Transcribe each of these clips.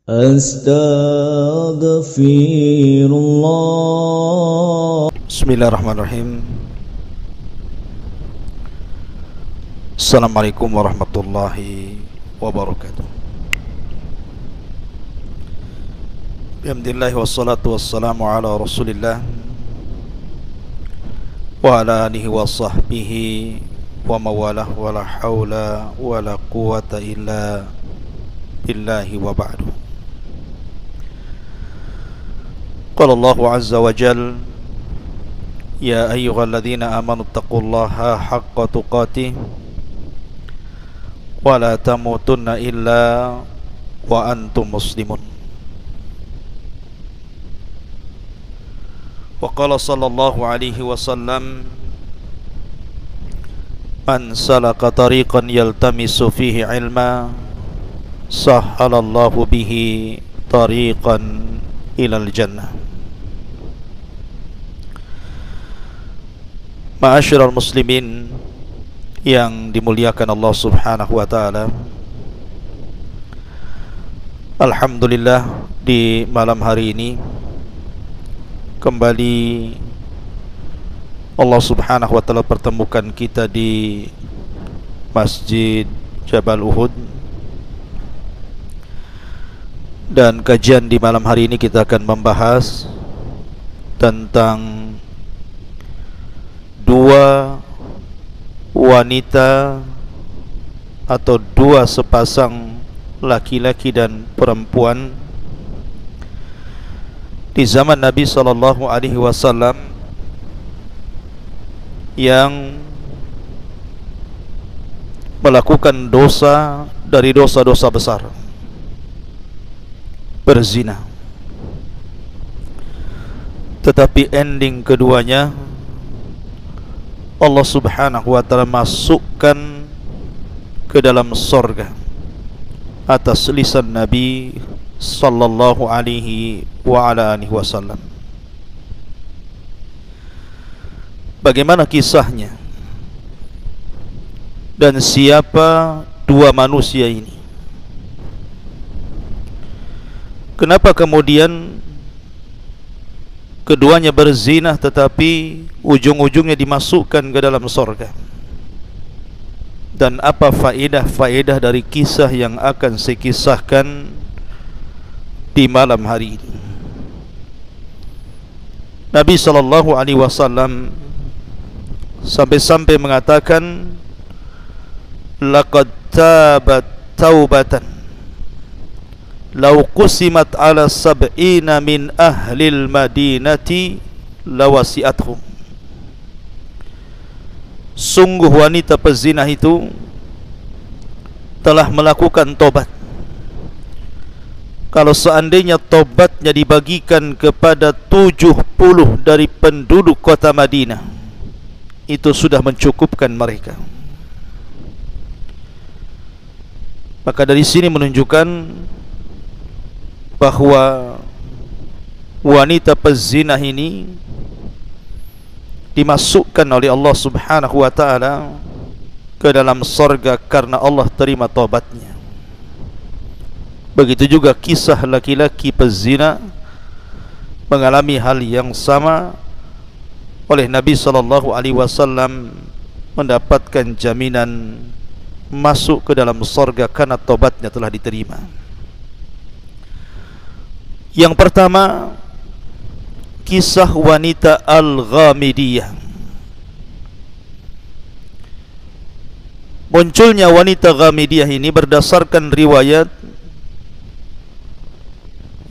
Astaghfirullah. Bismillahirrahmanirrahim. Assalamualaikum warahmatullahi wabarakatuh. Alhamdulillah wassalatu wassalamu ala Rasulillah wa ala alihi wa sahbihi wa mawalah wa la hawla wa la quwata illa billahi wa ba'du. Qala Allahu azza wa jal, ya ayyuhalladzina amanu taqullaha haqqa tuqatih wa la tamutunna illa wa antum muslimun. Wa qala sallallahu alaihi wasallam, man salaka tariqan yaltamisu fihi ilma sahhalallahu bihi tariqan ilal jannah. Ma'asyiral muslimin yang dimuliakan Allah Subhanahu wa taala, alhamdulillah di malam hari ini kembali Allah Subhanahu wa taala pertemukan kita di Masjid Jabal Uhud. Dan kajian di malam hari ini kita akan membahas tentang dua wanita atau dua sepasang laki-laki dan perempuan di zaman Nabi sallallahu alaihi wasallam yang melakukan dosa dari dosa-dosa besar, berzina. Tetapi ending keduanya Allah Subhanahu wa taala masukkan ke dalam surga atas lisan Nabi sallallahu alaihi wa ala alihi wasallam. Bagaimana kisahnya dan siapa dua manusia ini? Kenapa kemudian keduanya berzina tetapi ujung-ujungnya dimasukkan ke dalam surga? Dan apa faedah-faedah dari kisah yang akan saya kisahkan di malam hari ini? Nabi sallallahu alaihi wasallam sampai-sampai mengatakan, laqad tabat taubatan law qusimat ala sab'ina min ahlil madinati lawasi'athum. Sungguh wanita pezina itu telah melakukan tobat. Kalau seandainya tobatnya dibagikan kepada 70 dari penduduk kota Madinah, itu sudah mencukupkan mereka. Maka dari sini menunjukkan bahwa wanita pezina ini dimasukkan oleh Allah Subhanahu wa taala ke dalam surga karena Allah terima taubatnya. Begitu juga kisah laki-laki pezina mengalami hal yang sama, oleh Nabi sallallahu alaihi wasallam mendapatkan jaminan masuk ke dalam surga karena taubatnya telah diterima. Yang pertama, kisah wanita Al-Ghamidiyah. Munculnya wanita Ghamidiyah ini berdasarkan riwayat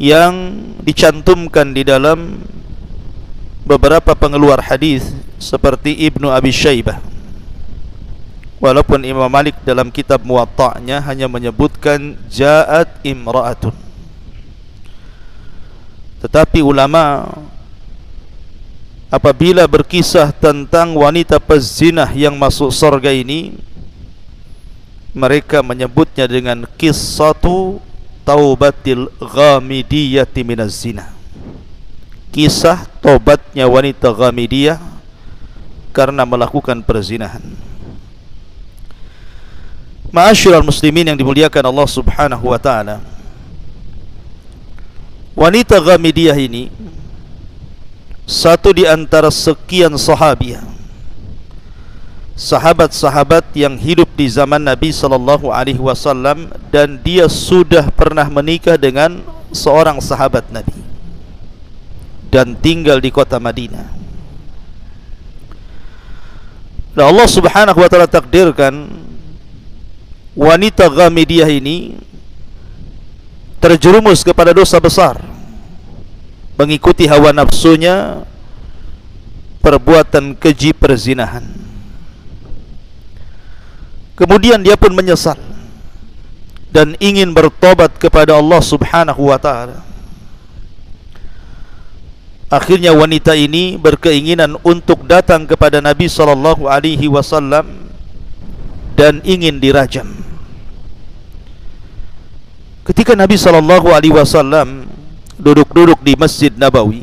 yang dicantumkan di dalam beberapa pengeluar hadis seperti Ibnu Abi Syaibah. Walaupun Imam Malik dalam kitab Muwatta'nya hanya menyebutkan ja'at imra'atun, tetapi ulama apabila berkisah tentang wanita pezina yang masuk surga ini, mereka menyebutnya dengan qissatu taubatil ghamidiyati minaz zina. Kisah tobatnya wanita Ghamidiyah karena melakukan perzinahan. Ma'asyiral muslimin yang dimuliakan Allah Subhanahu wa taala, Wanita Ghamidiyah ini satu di antara sekian sahabat-sahabat yang hidup di zaman Nabi SAW, dan dia sudah pernah menikah dengan seorang sahabat Nabi dan tinggal di kota Madinah. Dan Allah Subhanahu wa taala takdirkan wanita Ghamidiyah ini terjerumus kepada dosa besar, mengikuti hawa nafsunya, perbuatan keji perzinahan. Kemudian dia pun menyesal dan ingin bertobat kepada Allah Subhanahu wa taala. Akhirnya wanita ini berkeinginan untuk datang kepada Nabi SAW dan ingin dirajam. Ketika Nabi SAW duduk-duduk di Masjid Nabawi,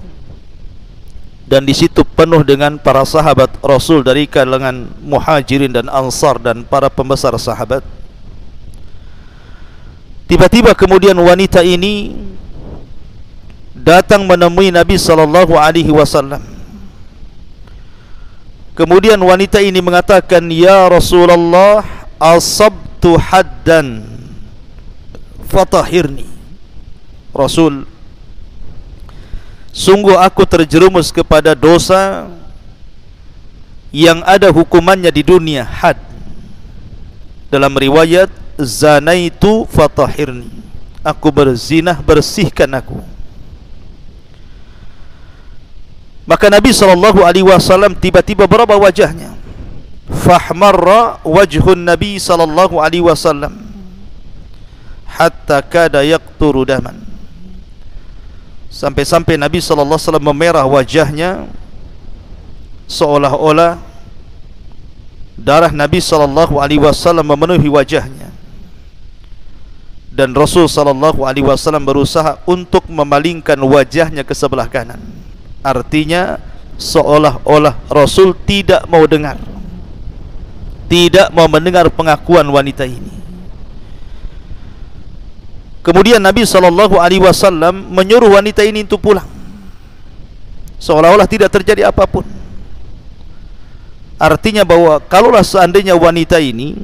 dan di situ penuh dengan para sahabat Rasul dari kalangan Muhajirin dan Ansar dan para pembesar sahabat, tiba-tiba kemudian wanita ini datang menemui Nabi SAW. Kemudian wanita ini mengatakan, "Ya Rasulullah, asabtu haddan fatahirni." Rasul, sungguh aku terjerumus kepada dosa yang ada hukumannya di dunia, had. Dalam riwayat, zanaitu fatahirni, aku berzinah, bersihkan aku. Maka Nabi SAW tiba-tiba berubah wajahnya. Fahmarra wajhun Nabi SAW hatta kada yaqturu daman. Sampai-sampai Nabi SAW memerah wajahnya, seolah-olah darah Nabi SAW memenuhi wajahnya. Dan Rasul SAW berusaha untuk memalingkan wajahnya ke sebelah kanan. Artinya seolah-olah Rasul tidak mau dengar, tidak mau mendengar pengakuan wanita ini. Kemudian Nabi SAW menyuruh wanita ini untuk pulang, seolah-olah tidak terjadi apapun. Artinya bahwa kalaulah seandainya wanita ini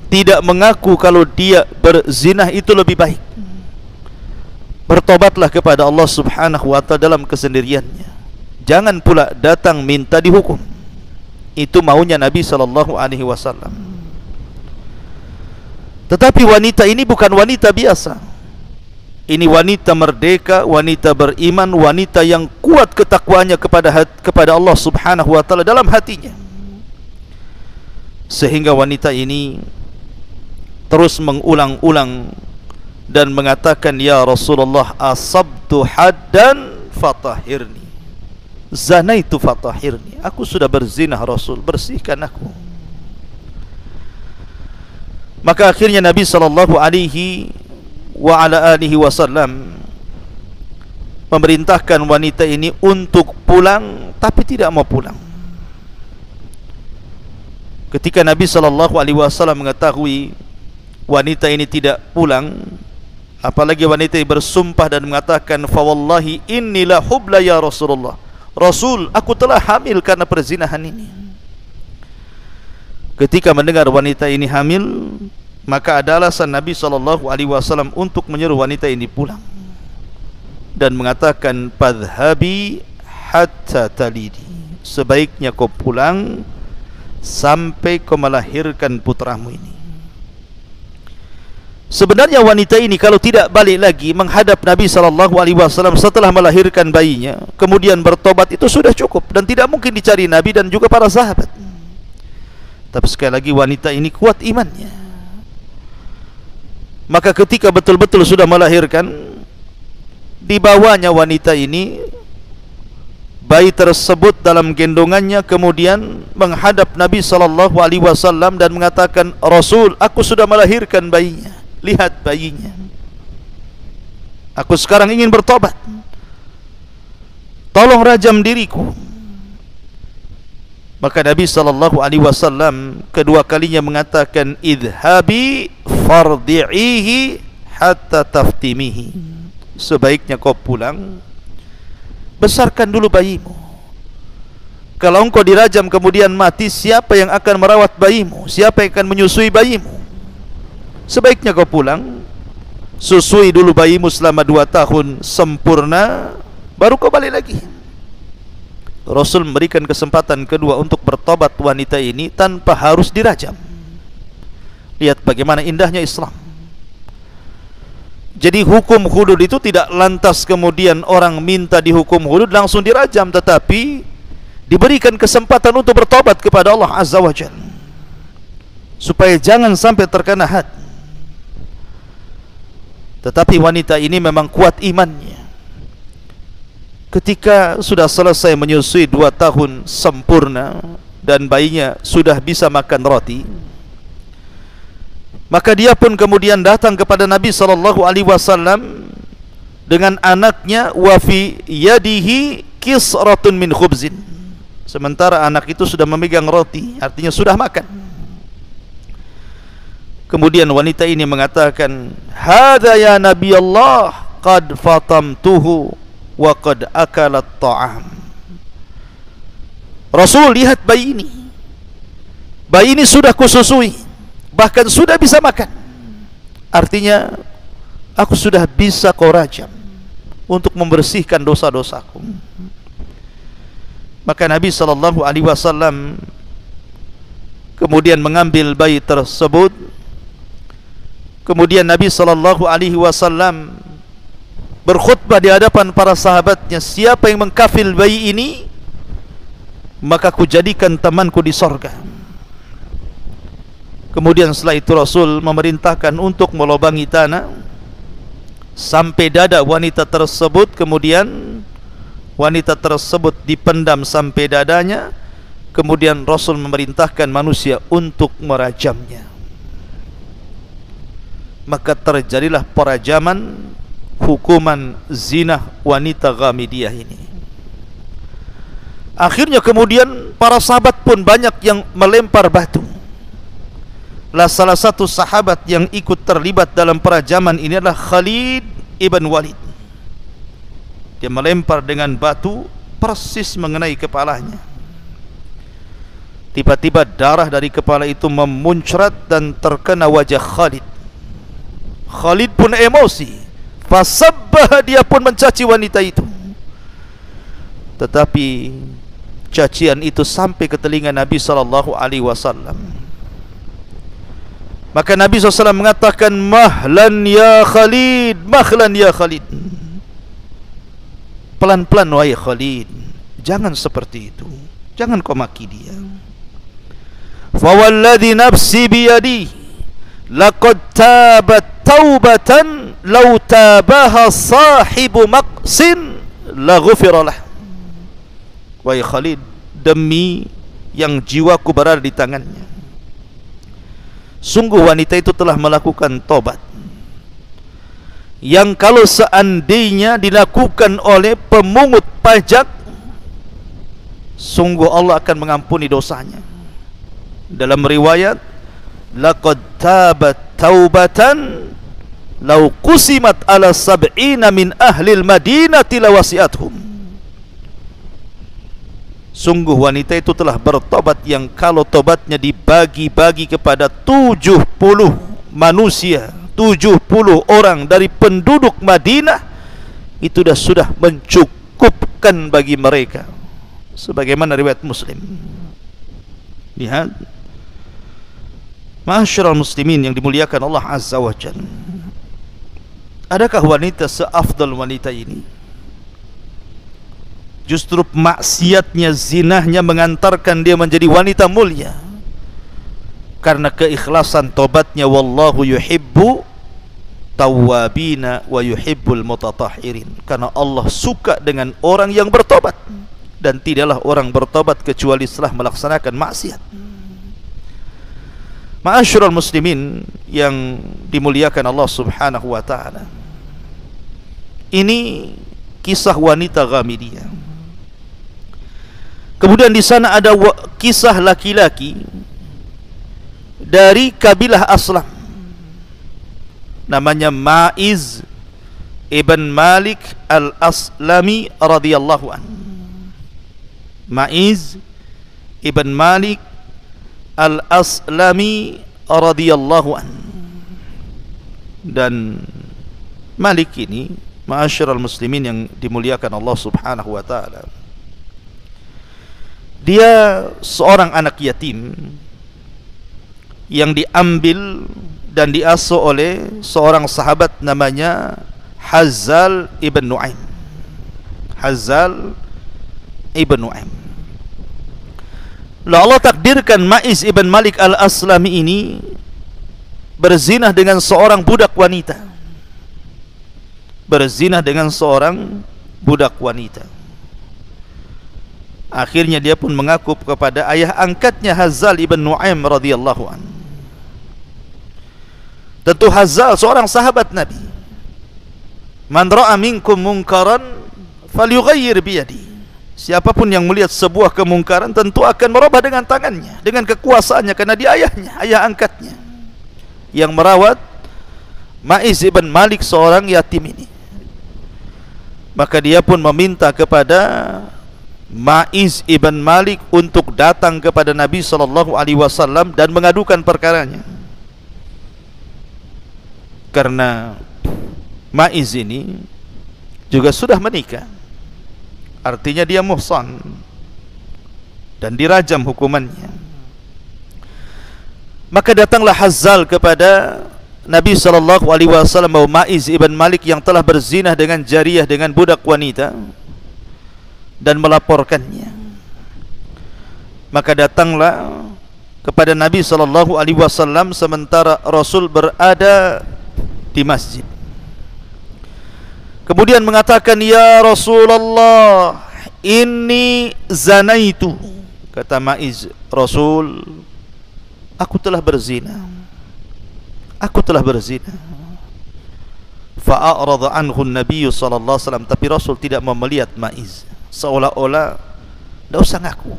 tidak mengaku kalau dia berzinah, itu lebih baik. Bertobatlah kepada Allah Subhanahu wa ta'ala dalam kesendiriannya. Jangan pula datang minta dihukum. Itu maunya Nabi SAW. Tetapi wanita ini bukan wanita biasa. Ini wanita merdeka, wanita beriman, wanita yang kuat ketakwaannya kepada Allah Subhanahu wa ta'ala dalam hatinya. Sehingga wanita ini terus mengulang-ulang dan mengatakan, "Ya Rasulullah, asabtu haddan fatahirni, zanaitu fatahirni." Aku sudah berzinah Rasul, bersihkan aku. Maka akhirnya Nabi SAW memerintahkan wanita ini untuk pulang, tapi tidak mau pulang. Ketika Nabi SAW mengetahui wanita ini tidak pulang, apalagi wanita ini bersumpah dan mengatakan, "Fa wallahi inni la hubla ya Rasulullah." Rasul, aku telah hamil karena perzinahan ini. Ketika mendengar wanita ini hamil, maka ada alasan Nabi SAW untuk menyuruh wanita ini pulang dan mengatakan, "Fadhhabi hatta talidi." Sebaiknya kau pulang sampai kau melahirkan putramu ini. Sebenarnya wanita ini kalau tidak balik lagi menghadap Nabi SAW setelah melahirkan bayinya, kemudian bertobat, itu sudah cukup dan tidak mungkin dicari Nabi dan juga para sahabat. Tapi sekali lagi wanita ini kuat imannya. Maka ketika betul-betul sudah melahirkan, dibawanya wanita ini bayi tersebut dalam gendongannya, kemudian menghadap Nabi SAW dan mengatakan, "Rasul, aku sudah melahirkan bayinya. Lihat bayinya. Aku sekarang ingin bertobat. Tolong rajam diriku." Maka Nabi SAW kedua kalinya mengatakan, "Idhabi fardi'ihi hatta taftimihi." sebaiknya kau pulang, besarkan dulu bayimu. Kalau engkau dirajam kemudian mati, siapa yang akan merawat bayimu? Siapa yang akan menyusui bayimu? Sebaiknya kau pulang, susui dulu bayimu selama 2 tahun sempurna, baru kau balik lagi. Rasul memberikan kesempatan kedua untuk bertobat wanita ini tanpa harus dirajam. Lihat bagaimana indahnya Islam. Jadi hukum hudud itu tidak lantas kemudian orang minta dihukum hudud langsung dirajam, tetapi diberikan kesempatan untuk bertobat kepada Allah Azza wa Jalla, supaya jangan sampai terkena had. Tetapi wanita ini memang kuat imannya. Ketika sudah selesai menyusui 2 tahun sempurna dan bayinya sudah bisa makan roti, maka dia pun kemudian datang kepada Nabi SAW dengan anaknya, wa fi yadihi kisratun min khubzin. Sementara anak itu sudah memegang roti, artinya sudah makan. Kemudian wanita ini mengatakan, "Hadza ya Nabi Allah, qad fatamtuhu wa qad akalat ta'am." Rasul, lihat bayi ini. Bayi ini sudah kususui, bahkan sudah bisa makan. Artinya aku sudah bisa kau rajam untuk membersihkan dosa-dosaku. Maka Nabi SAW kemudian mengambil bayi tersebut. Kemudian Nabi SAW berkhutbah di hadapan para sahabatnya, siapa yang mengkafil bayi ini, maka ku jadikan temanku di sorga. Kemudian setelah itu Rasul memerintahkan untuk melobangi tanah sampai dada wanita tersebut. Kemudian wanita tersebut dipendam sampai dadanya. Kemudian Rasul memerintahkan manusia untuk merajamnya. Maka terjadilah perajaman, hukuman zina wanita Ghamidiyah ini. Akhirnya kemudian para sahabat pun banyak yang melempar batu. Salah satu sahabat yang ikut terlibat dalam perajaman ini adalah Khalid ibn Walid. Dia melempar dengan batu persis mengenai kepalanya. Tiba-tiba darah dari kepala itu memuncrat dan terkena wajah Khalid. Khalid pun emosi, fasabbah, dia pun mencaci wanita itu. Tetapi cacian itu sampai ke telinga Nabi SAW. Maka Nabi SAW mengatakan, "Mahlan ya Khalid, mahlan ya Khalid." Pelan-pelan wahai Khalid, jangan seperti itu, jangan kau maki dia. Fa walladhi nafsi biyadi laqad tabat taubatan law tabaha sahibu maqsin la ghufira lah. Wahai Khalid, demi yang jiwaku berada di tangannya, sungguh wanita itu telah melakukan tobat yang kalau seandainya dilakukan oleh pemungut pajak, sungguh Allah akan mengampuni dosanya. Dalam riwayat, laqad tabat taubatan law qusimat ala sab'ina min ahli al-madinati lawasi'athum. Sungguh wanita itu telah bertobat yang kalau tobatnya dibagi-bagi kepada 70 manusia, 70 orang dari penduduk Madinah, itu sudah mencukupkan bagi mereka. Sebagaimana riwayat Muslim. Lihat, ma'asyiral muslimin yang dimuliakan Allah Azza wa Jalla, adakah wanita seafdal wanita ini? Justru maksiatnya, zinahnya mengantarkan dia menjadi wanita mulia karena keikhlasan tobatnya. Wallahu yuhibbu tawwabina wa yuhibbul mutatahhirin. Karena Allah suka dengan orang yang bertobat, dan tidaklah orang bertobat kecuali setelah melaksanakan maksiat. Ma'asyiral muslimin yang dimuliakan Allah Subhanahu wa taala, ini kisah wanita Ghamidiyah. Kemudian di sana ada kisah laki-laki dari kabilah Aslam, namanya Ma'iz ibn Malik al-Aslami radhiyallahu an. Ma'iz ibn Malik al-Aslami radhiyallahu an. Dan Malik ini, ma'asyiral muslimin yang dimuliakan Allah Subhanahu wa taala, dia seorang anak yatim yang diambil dan diasuh oleh seorang sahabat namanya Hazzal ibn Nu'aim. Hazzal ibn Nu'aim. Lalu Allah takdirkan Ma'iz ibn Malik al-Aslami ini berzinah dengan seorang budak wanita. Berzinah dengan seorang budak wanita. Akhirnya dia pun mengaku kepada ayah angkatnya Hazzal ibn Nu'aim radhiyallahu anhu. Tentu Hazzal seorang sahabat Nabi. Man ra'a minkum munkaran falyughayyir biyadi. Siapapun yang melihat sebuah kemungkaran tentu akan merubah dengan tangannya, dengan kekuasaannya, karena dia ayahnya, ayah angkatnya yang merawat Ma'iz ibn Malik seorang yatim ini. Maka dia pun meminta kepada Ma'iz ibn Malik untuk datang kepada Nabi SAW dan mengadukan perkaranya. Karena Ma'iz ini juga sudah menikah, artinya dia muhsan dan dirajam hukumannya. Maka datanglah Hazzal kepada Nabi SAW bahwa Ma'iz ibn Malik yang telah berzinah dengan jariyah, dengan budak wanita, dan melaporkannya. Maka datanglah kepada Nabi SAW sementara Rasul berada di masjid. Kemudian mengatakan, ya Rasulullah, inni zanaitu. Kata Ma'iz, Rasul, aku telah berzina. Aku telah berzina. Fa'arada anhu Nabi sallallahu alaihi wasallam, tapi Rasul tidak mau melihat Ma'iz, seolah-olah tidak usah ngaku.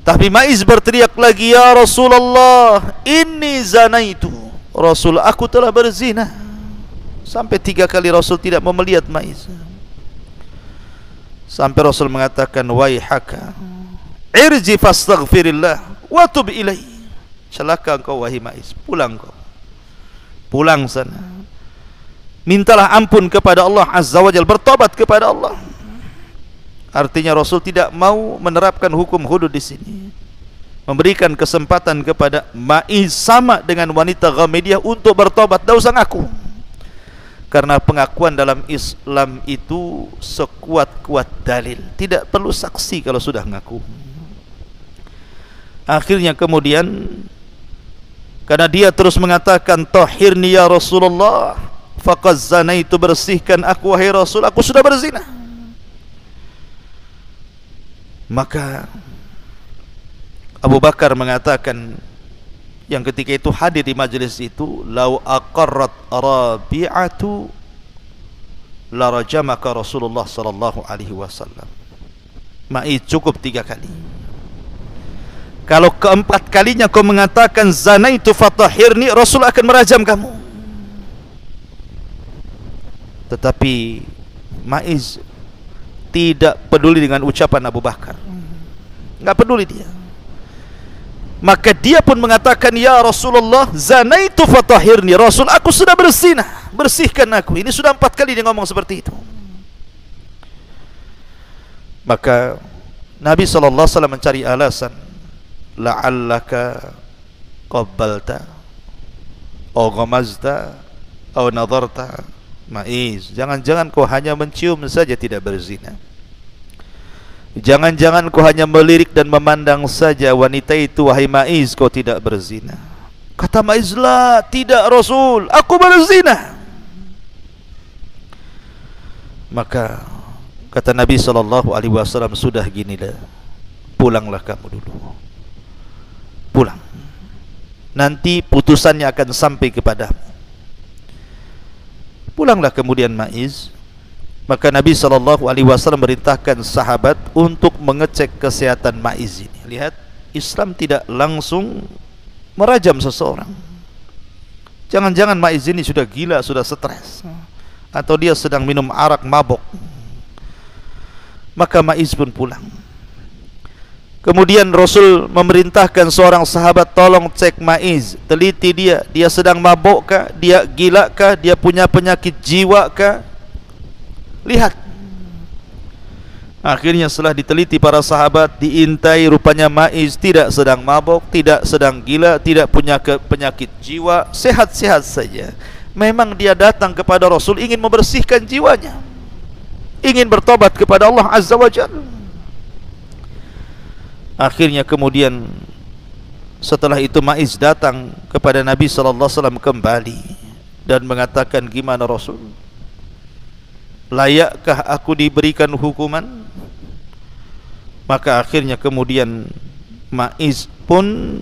Tapi Ma'iz berteriak lagi, ya Rasulullah, inni zanaitu. Rasul, aku telah berzina. Sampai 3 kali Rasul tidak mau melihat Ma'iz. Sampai Rasul mengatakan, waihaka, irji fastaghfirillah wa tub ilaihi. Celaka engkau wahai Ma'iz, pulang kau, pulang sana, mintalah ampun kepada Allah Azza wa Jalla, bertobat kepada Allah. Artinya Rasul tidak mau menerapkan hukum hudud di sini, memberikan kesempatan kepada Ma'iz sama dengan wanita Ghamidiyah untuk bertobat, tidak usah ngaku. Karena pengakuan dalam Islam itu sekuat-kuat dalil, tidak perlu saksi kalau sudah ngaku. Akhirnya kemudian, karena dia terus mengatakan, tahhirni ya Rasulullah, faqad zanaitu, bersihkan aku wahai Rasul, aku sudah berzina. Maka Abu Bakar mengatakan, yang ketika itu hadir di majelis itu, lau aqarrat Rabi'atu la rajamaka Rasulullah sallallahu alaihi wasallam. Ma'iz, cukup 3 kali. Kalau keempat kalinya kau mengatakan zanaitu fatahhirni, Rasul akan merajam kamu. Tetapi Ma'iz tidak peduli dengan ucapan Abu Bakar, enggak peduli dia. Maka dia pun mengatakan, ya Rasulullah, zanaitu fatahhirni. Rasul, aku sudah berzinah, bersihkan aku. Ini sudah 4 kali dia ngomong seperti itu. Maka Nabi SAW mencari alasan, la'allaka qabbalta aw ghamazta aw nadarta. Ma'iz, jangan-jangan kau hanya mencium saja, tidak berzina. Jangan-jangan kau hanya melirik dan memandang saja wanita itu, wahai Ma'iz, kau tidak berzina. Kata Ma'iz, la, tidak Rasul, aku berzina. Maka kata Nabi SAW, sudah ginilah, pulanglah kamu dulu, pulang, nanti putusannya akan sampai kepadamu. Pulanglah kemudian Ma'iz. Maka Nabi SAW merintahkan sahabat untuk mengecek kesehatan Ma'iz ini. Lihat, Islam tidak langsung merajam seseorang, Jangan-jangan Maiz ini sudah gila, sudah stres, atau dia sedang minum arak mabok. Maka Maiz pun pulang. Kemudian Rasul memerintahkan seorang sahabat, tolong cek Maiz, teliti dia sedang mabok kah, dia gila kah, dia punya penyakit jiwa kah, lihat. Akhirnya setelah diteliti para sahabat, diintai, rupanya Maiz tidak sedang mabok, tidak sedang gila, tidak punya penyakit jiwa, sehat-sehat saja. Memang dia datang kepada Rasul ingin membersihkan jiwanya, ingin bertobat kepada Allah Azza wa Jalla. Akhirnya kemudian setelah itu Maiz datang kepada Nabi SAW kembali dan mengatakan, gimana Rasul, layakkah aku diberikan hukuman? Maka akhirnya kemudian Maiz pun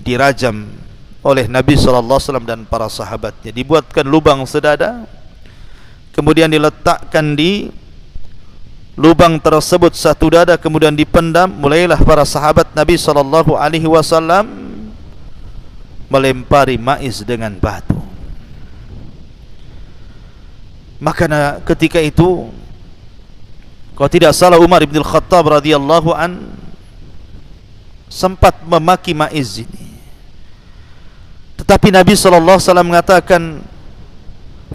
dirajam oleh Nabi SAW dan para sahabatnya. Dibuatkan lubang sedada, kemudian diletakkan di lubang tersebut satu dada, kemudian dipendam. Mulailah para sahabat Nabi SAW melempari Maiz dengan batu. Maka ketika itu, kalau tidak salah, Umar bin Khattab radhiyallahu an sempat memaki Maiz ini. Tetapi Nabi SAW mengatakan,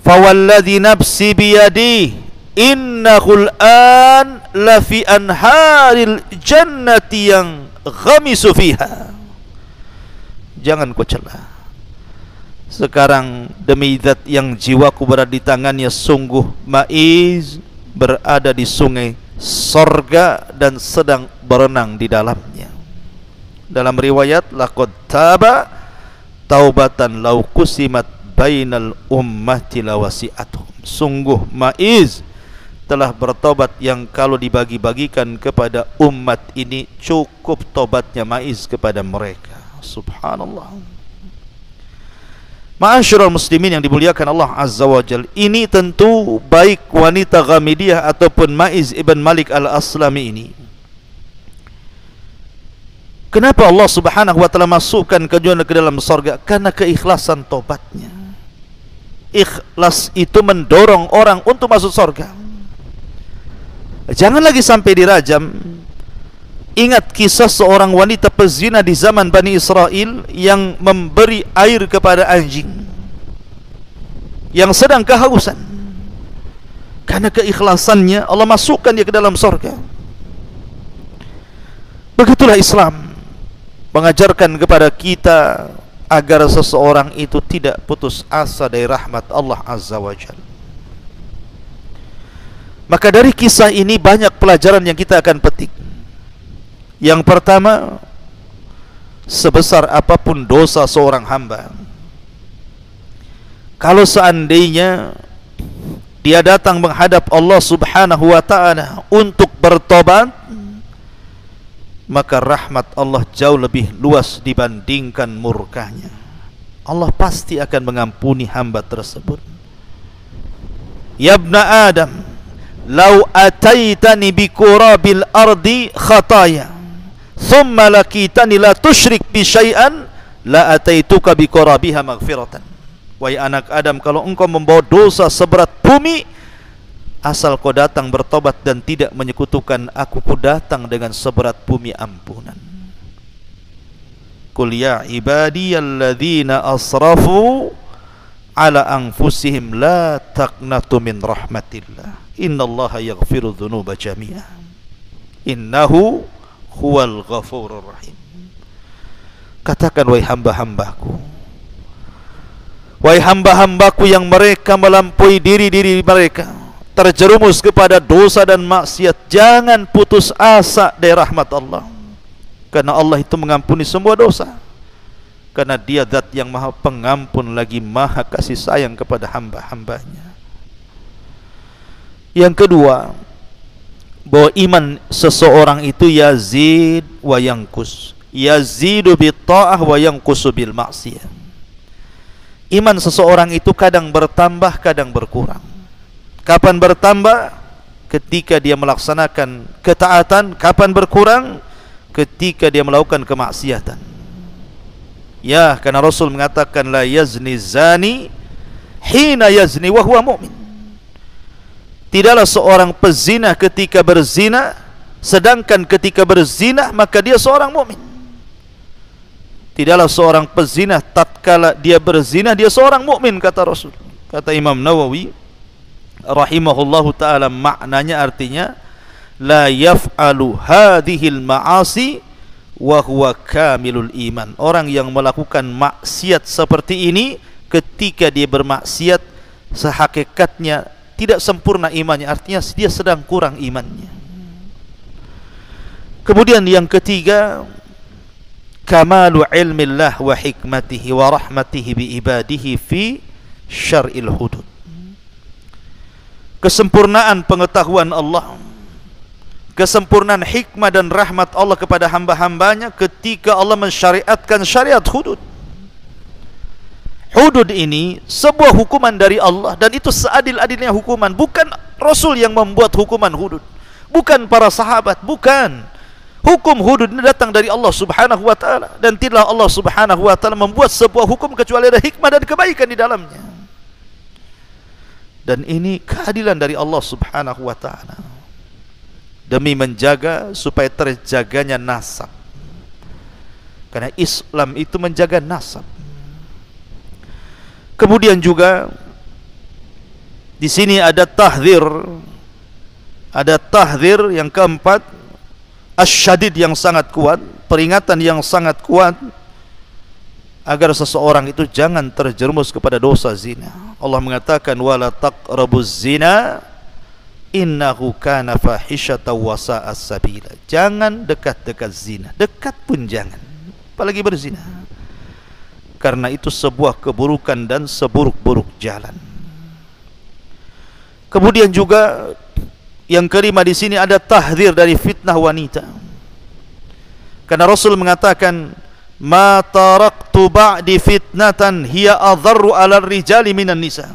fawalladhi nafsi biyadi innahul an lafi anharil jannati yang ghamisu fiha. Jangan kau celah. Sekarang demi zat yang jiwaku berada di tangannya, sungguh Maiz berada di sungai sorga dan sedang berenang di dalamnya. Dalam riwayat, laqad taba taubatan law kusimat bainal ummati lawasi'atuhum. Sungguh Maiz telah bertobat yang kalau dibagi-bagikan kepada umat ini cukup tobatnya Maiz kepada mereka. Subhanallah. Ma'asyiral muslimin yang dimuliakan Allah Azza wa Jalla, ini tentu baik wanita Ghamidiyah ataupun Maiz ibn Malik al-Aslami ini. Kenapa Allah Subhanahu wa taala masukkan keduanya ke dalam surga? Karena keikhlasan tobatnya. Ikhlas itu mendorong orang untuk masuk surga. Jangan lagi sampai dirajam. Ingat kisah seorang wanita pezina di zaman Bani Israel yang memberi air kepada anjing yang sedang kehausan. Karena keikhlasannya Allah masukkan dia ke dalam surga. Begitulah Islam mengajarkan kepada kita agar seseorang itu tidak putus asa dari rahmat Allah Azza wa Jalla. Maka dari kisah ini banyak pelajaran yang kita akan petik. Yang pertama, sebesar apapun dosa seorang hamba, kalau seandainya dia datang menghadap Allah Subhanahu wa ta'ala untuk bertobat, maka rahmat Allah jauh lebih luas dibandingkan murkanya. Allah pasti akan mengampuni hamba tersebut. Ya ibna Adam, lau ataitani bikurabil ardi khataya thumma lakitani la tusyrik bi syai'an la ataituka bikurabiha maghfiratan. Wahai anak Adam, kalau engkau membawa dosa seberat bumi, asal kau datang bertobat dan tidak menyekutukan aku, ku datang dengan seberat bumi ampunan. Qul ya ibadiyalladzina asrafu ala anfusihim la taqnatu min rahmatillah innallaha yaghfiru dzunuba jami'a innahu huwal ghafurur rahim. Katakan, wahai hamba-hambaku, wahai hamba-hambaku yang mereka melampaui diri-diri mereka, terjerumus kepada dosa dan maksiat, jangan putus asa dari rahmat Allah, karena Allah itu mengampuni semua dosa, karena dia zat yang maha pengampun lagi maha kasih sayang kepada hamba-hambanya. Yang kedua, bahwa iman seseorang itu yazid wa yanqus, yazidu bit ta'ah wa yanqusu bil maksiyah. Iman seseorang itu kadang bertambah, kadang berkurang. Kapan bertambah? Ketika dia melaksanakan ketaatan. Kapan berkurang? Ketika dia melakukan kemaksiatan. Ya, karena Rasul mengatakan la yazni zani hina yazni wa huwa mu'min. Tidaklah seorang pezina ketika berzina, sedangkan ketika berzina maka dia seorang mukmin. Tidaklah seorang pezina tatkala dia berzina dia seorang mukmin, kata Rasul. Kata Imam Nawawi rahimahullahu taala, maknanya artinya la yaf'alu hadhil ma'asi wa huwa kamilul iman. Orang yang melakukan maksiat seperti ini ketika dia bermaksiat sehakikatnya tidak sempurna imannya, artinya dia sedang kurang imannya. Kemudian yang ketiga, kamalu ilmillah wa hikmatihi wa rahmatihi bi ibadihi fi syar'il hudud. Kesempurnaan pengetahuan Allah, kesempurnaan hikmah dan rahmat Allah kepada hamba-hambanya ketika Allah mensyariatkan syariat hudud. Hudud ini sebuah hukuman dari Allah, dan itu seadil-adilnya hukuman. Bukan Rasul yang membuat hukuman hudud, bukan para sahabat, bukan. Hukum hudud ini datang dari Allah subhanahu wa ta'ala, dan tidaklah Allah subhanahu wa ta'ala membuat sebuah hukum kecuali ada hikmah dan kebaikan di dalamnya. Dan ini keadilan dari Allah subhanahu wa ta'ala demi menjaga supaya terjaganya nasab, karena Islam itu menjaga nasab. Kemudian juga di sini ada tahdzir, yang keempat, asyadid, yang sangat kuat, peringatan yang sangat kuat agar seseorang itu jangan terjerumus kepada dosa zina. Allah mengatakan wala taqrabuz zina innahu kana fahishatan wa sa'a sabila. Jangan dekat-dekat zina, dekat pun jangan, apalagi berzina, karena itu sebuah keburukan dan seburuk-buruk jalan. Kemudian juga yang kelima di sini ada tahdzir dari fitnah wanita. Karena Rasul mengatakan, "Ma taraktu ba'di fitnatan hiya adharru 'alal rijali minan nisa."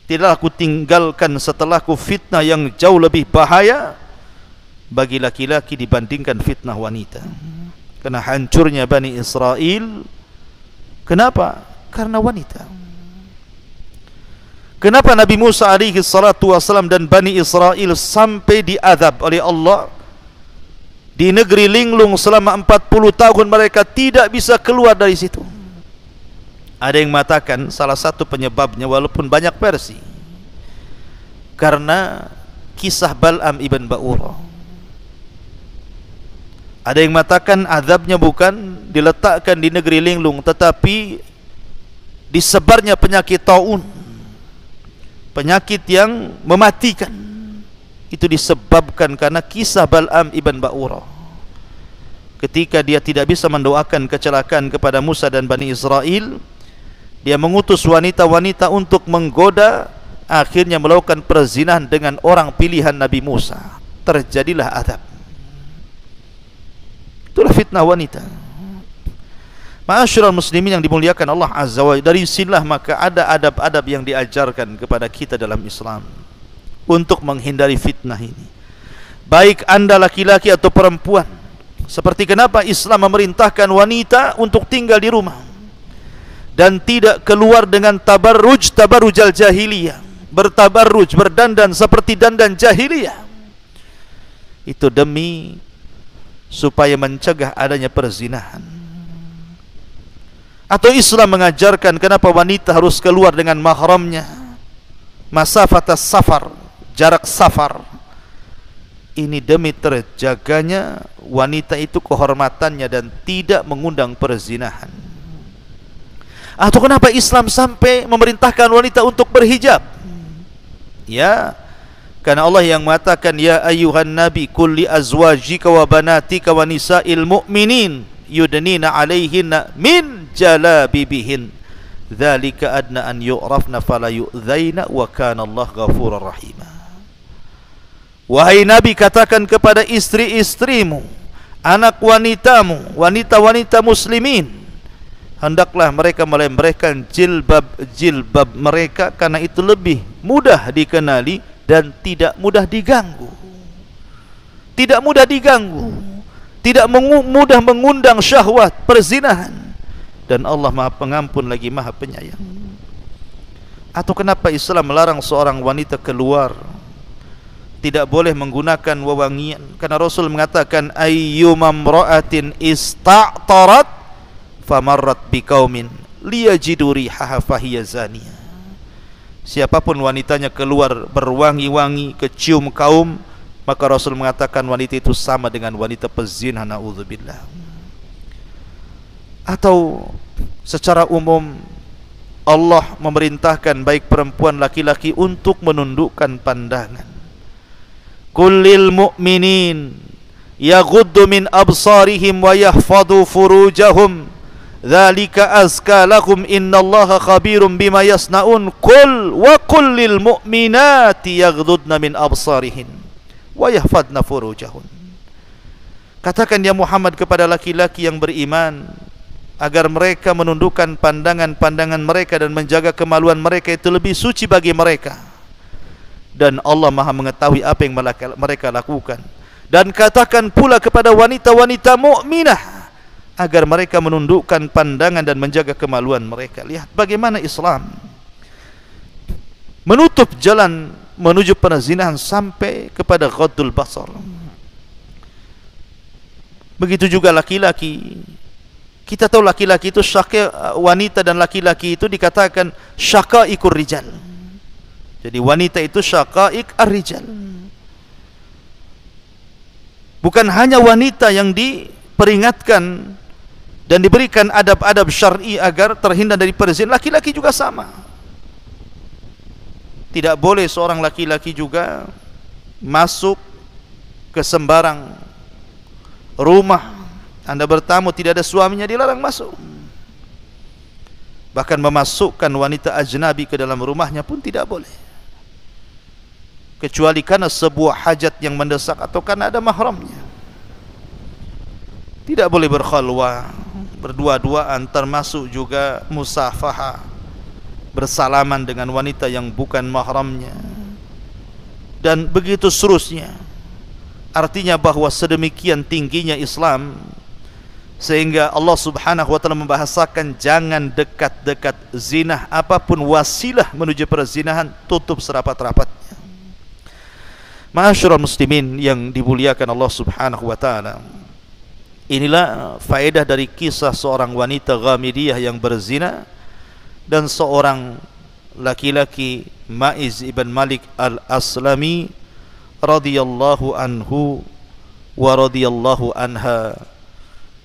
Tidaklah aku tinggalkan setelahku fitnah yang jauh lebih bahaya bagi laki-laki dibandingkan fitnah wanita. Karena hancurnya Bani Israel, kenapa? Karena wanita. Kenapa Nabi Musa alaihi salatu wasalam dan Bani Israel sampai diazab oleh Allah di negeri linglung selama 40 tahun, mereka tidak bisa keluar dari situ? Ada yang mengatakan salah satu penyebabnya, walaupun banyak versi, karena kisah Bal'am ibn Ba'urah. Ada yang mengatakan azabnya bukan diletakkan di negeri linglung, tetapi disebarnya penyakit taun, penyakit yang mematikan. Itu disebabkan karena kisah Bal'am ibn Ba'urah. Ketika dia tidak bisa mendoakan kecelakaan kepada Musa dan Bani Israel, dia mengutus wanita-wanita untuk menggoda, akhirnya melakukan perzinahan dengan orang pilihan Nabi Musa. Terjadilah azab. Itulah fitnah wanita. Ma'asyiral muslimin yang dimuliakan Allah Azza wa Jalla, dari sinilah maka ada adab-adab yang diajarkan kepada kita dalam Islam untuk menghindari fitnah ini, baik anda laki-laki atau perempuan. Seperti kenapa Islam memerintahkan wanita untuk tinggal di rumah dan tidak keluar dengan tabarrujal jahiliyah, bertabarruj, berdandan seperti dandan jahiliyah. Itu demi supaya mencegah adanya perzinahan. Atau Islam mengajarkan kenapa wanita harus keluar dengan mahramnya, masafatas safar, jarak safar. Ini demi terjaganya wanita itu kehormatannya dan tidak mengundang perzinahan. Atau kenapa Islam sampai memerintahkan wanita untuk berhijab? Ya, karena Allah yang mengatakan, ya ayyuhan nabi qul li azwajika wa banatika wa nisa'il mu'minin yudnina 'alaihinna min jalabibihin dzalika adna an yu'rafna fala yu'dzaina wa kana Allah ghafurur rahim. Wahai Nabi, katakan kepada istri-istrimu, anak wanitamu, wanita-wanita muslimin, hendaklah mereka melemparkan jilbab mereka, karena itu lebih mudah dikenali dan tidak mudah diganggu. Tidak mudah diganggu, tidak mudah mengundang syahwat perzinahan. dan Allah Maha Pengampun lagi Maha Penyayang. Atau kenapa Islam melarang seorang wanita keluar, tidak boleh menggunakan wewangian? Karena Rasul mengatakan, ayyumamra'atin ista'tarat famarrat biqaumin liyajidu rihaha fahiya zaniyah. Siapapun wanitanya keluar berwangi-wangi, kecium kaum, maka Rasul mengatakan wanita itu sama dengan wanita pezina, naudzubillah. Atau secara umum Allah memerintahkan baik perempuan laki-laki untuk menundukkan pandangan. Kullil mu'minin yaghuddu min absarihim wa yahfadhu furujahum dzalika azka lahum innallaha khabirum bima yasnaun. Qul wa kullil mu'minati yaghdudna min absarihin wa yahfadna furujahun. Katakan ya Muhammad kepada laki-laki yang beriman agar mereka menundukkan pandangan-pandangan mereka dan menjaga kemaluan mereka, itu lebih suci bagi mereka, dan Allah Maha mengetahui apa yang mereka lakukan. Dan katakan pula kepada wanita-wanita mukminah agar mereka menundukkan pandangan dan menjaga kemaluan mereka. Lihat bagaimana Islam menutup jalan menuju perzinahan sampai kepada ghaddul basar. Begitu juga laki-laki. Kita tahu laki-laki itu wanita dan laki-laki itu dikatakan syaqaiqur rijal. Jadi wanita itu syaqaiq ar-rijal. Bukan hanya wanita yang diperingatkan dan diberikan adab-adab syar'i agar terhindar dari perzinahan, laki-laki juga sama. Tidak boleh seorang laki-laki juga masuk ke sembarang rumah. Anda bertamu tidak ada suaminya, dilarang masuk. Bahkan memasukkan wanita ajnabi ke dalam rumahnya pun tidak boleh, kecuali karena sebuah hajat yang mendesak atau karena ada mahramnya. Tidak boleh berkhalwah, berdua-duaan, termasuk juga musafaha, bersalaman dengan wanita yang bukan mahramnya, dan begitu seterusnya. Artinya bahwa sedemikian tingginya Islam sehingga Allah Subhanahu wa taala membahasakan jangan dekat-dekat zina, apapun wasilah menuju perzinahan tutup serapat-rapatnya. Ma'asyiral muslimin yang dimuliakan Allah Subhanahu wa taala, inilah faedah dari kisah seorang wanita Ghamidiyah yang berzina dan seorang laki-laki Ma'iz ibn Malik al-Aslami radhiyallahu anhu wa radhiyallahu anha.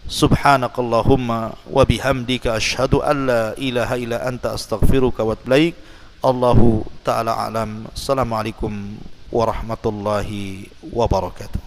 Subhanakallahumma wa bihamdika asyhadu an la ilaha illa anta astaghfiruka wa atubu ilaik. Allahu ta'ala alam. Assalamualaikum warahmatullahi wabarakatuh.